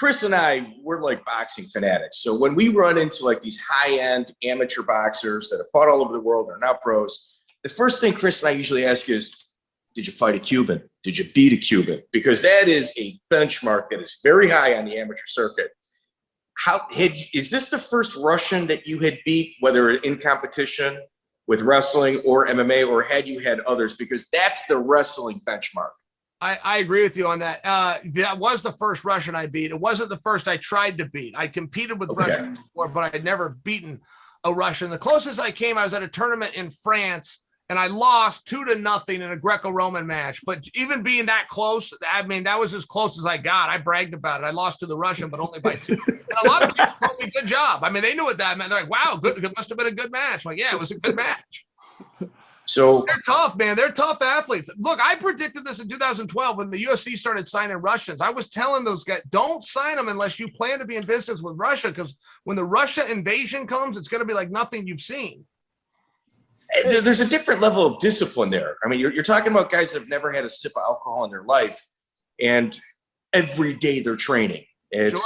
Chris and I, we're like boxing fanatics. So when we run into like these high-end amateur boxers that have fought all over the world, are now pros, the first thing Chris and I usually ask is, did you fight a Cuban? Did you beat a Cuban? Because that is a benchmark that is very high on the amateur circuit. Is this the first Russian that you had beat, whether in competition with wrestling or MMA, or had you had others? Because that's the wrestling benchmark. I agree with you on that. That was the first Russian I beat. It wasn't the first I tried to beat. I competed with Russians before, but I had never beaten a Russian. The closest I came, I was at a tournament in France, and I lost 2-0 in a Greco-Roman match. But even being that close, I mean, that was as close as I got. I bragged about it. I lost to the Russian, but only by 2. And a lot of people told me, good job. I mean, they knew what that meant. They're like, wow, good. It must have been a good match. I'm like, yeah, it was a good match. So they're tough, man. They're tough athletes. Look, I predicted this in 2012 when the UFC started signing Russians. I was telling those guys, don't sign them unless you plan to be in business with Russia, because when the Russia invasion comes, it's going to be like nothing you've seen. There's a different level of discipline there. I mean, you're talking about guys that have never had a sip of alcohol in their life, and every day they're training. It's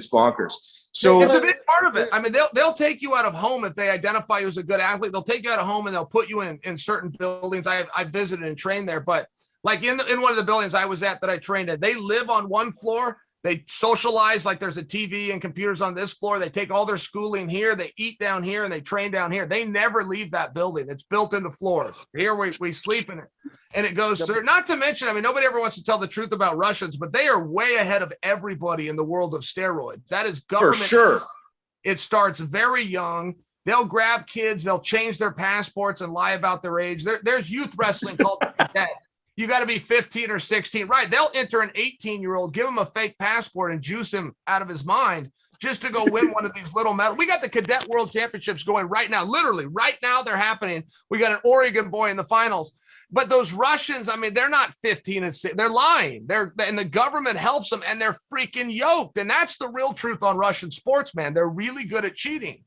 bonkers. So it's a big part of it. I mean, they'll take you out of home if they identify you as a good athlete. They'll take you out of home and they'll put you in certain buildings. I visited and trained there, but like in one of the buildings I was at that I trained at, they live on one floor. They socialize, like there's a TV and computers on this floor. They take all their schooling here. They eat down here and they train down here. They never leave that building. It's built into floors. Here we sleep in it. And it goes through. Not to mention, I mean, nobody ever wants to tell the truth about Russians, but they are way ahead of everybody in the world of steroids. That is government. For sure. It starts very young. They'll grab kids. They'll change their passports and lie about their age. There's youth wrestling called Cadet. You got to be 15 or 16. Right. They'll enter an 18-year-old, give him a fake passport and juice him out of his mind just to go win one of these little medals. We got the Cadet World Championships going right now. Literally right now they're happening. We got an Oregon boy in the finals. But those Russians, I mean, they're not 15 and 6. They're lying. And the government helps them, and they're freaking yoked. And that's the real truth on Russian sports, man. They're really good at cheating.